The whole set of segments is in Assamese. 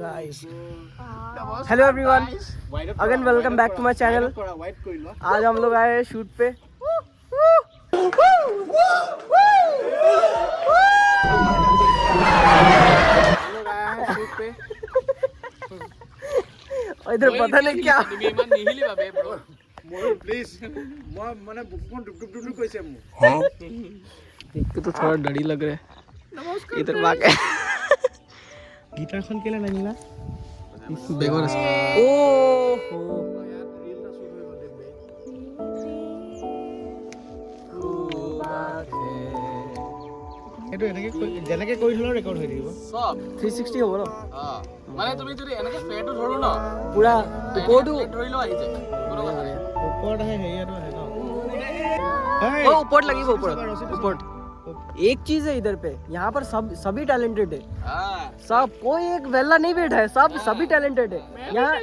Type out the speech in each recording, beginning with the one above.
guys. Hello everyone. Again welcome back to my channel. आज हम लोग आए हैं शूट पे. इधर पता नहीं क्या. प्लीज मैंने बुकन डुब कैसे देख के तो थोड़ा डर ही लग रहा है. इधर भाग गिटारখন কেলে নানিলা বেগৰ আছে. এইটো এনেকে যেনেকে কৰিছিল ৰেকৰ্ড হৈ থাকিব সব 360 হ'ব ন. মানে তুমি যদি এনেকে স্পেয়াৰটো ধৰো ন পুৰা ওপৰটো ধৰি লও আহি যায় ওপৰত আহে হেৰিয়াটো আহে ন. ओ ऊपर लगी वो ऊपर. एक चीज है इधर पे, यहाँ पर सभी टैलेंटेड है. सब कोई एक वेला नहीं बैठा है. सभी टैलेंटेड है यहाँ.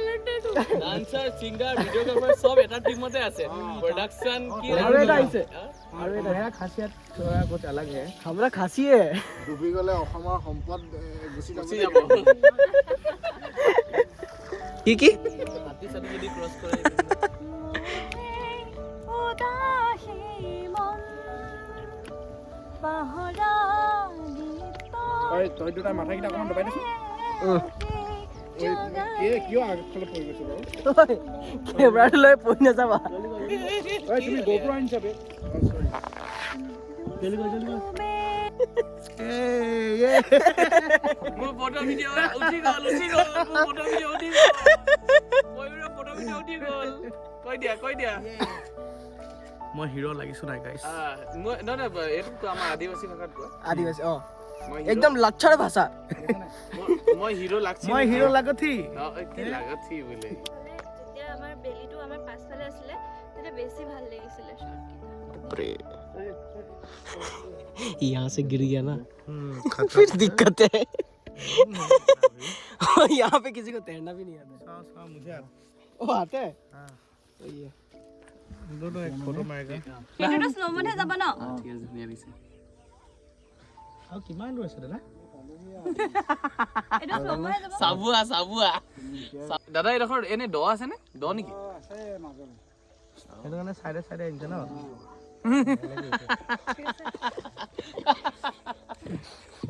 ডান্সার সিঙ্গার ভিডিওগ্রাফার সব এটা টিমতে আছে प्रोडक्शन की और मेरा खासियत थोड़ा कुछ अलग है. हमारा खासी है ডুবি গলে অসমৰ সম্পদ গুচি যাব. की হাতি সাথে যদি ক্ৰস কৰে তই দুটা মাথাকেইটা অকণমান দবাই দেচোন. কিয় আগফালে পৰি গৈছে বাৰু? কেমেৰাটো লৈ পৰি নাযাবা. তুমি গোপ্ৰ আনিছা বে. মোৰ ফটো ভিডিও উঠি গল মোৰ ফটো ভিডিও উঠি গল ময়ূৰৰ ফটো ভিডিও উঠি গল. কৈ দিয়া মই হিৰো লাগিছো নাই গাইস. মই ন এইটো আমাৰ আদিবাসী ভাষাত কয়. आदिवासी एकदम लक्षण भाषा. মই হিৰো লাগছি. মই হিৰো লাগথি. কি লাগথি বলে যেতিয়া আমাৰ বেলিটো আমাৰ পাছফালে আছিলে তেতিয়া বেছি ভাল লাগিছিলে শৰ্ট यहाँ से गिर गया ना फिर दिक्कत है. यहाँ पे किसी को तैरना भी नहीं आता. मुझे वो आते हैं. सही है. दोनों एक फोटो मारेगा. সেইটোতো স্নোমনহে যাব ন. ঠিক আছে ধুনীয়া দিছে. আৰু কিমান দূৰ আছে দাদা? এইটো স্নোমনহে যাব. চাবুৱা দাদা এইডোখৰ এনে দ আছে নে দ নেকি? আছে মাজলে. সেইটো কাৰণে চাইডে চাইডে আহিছে ন.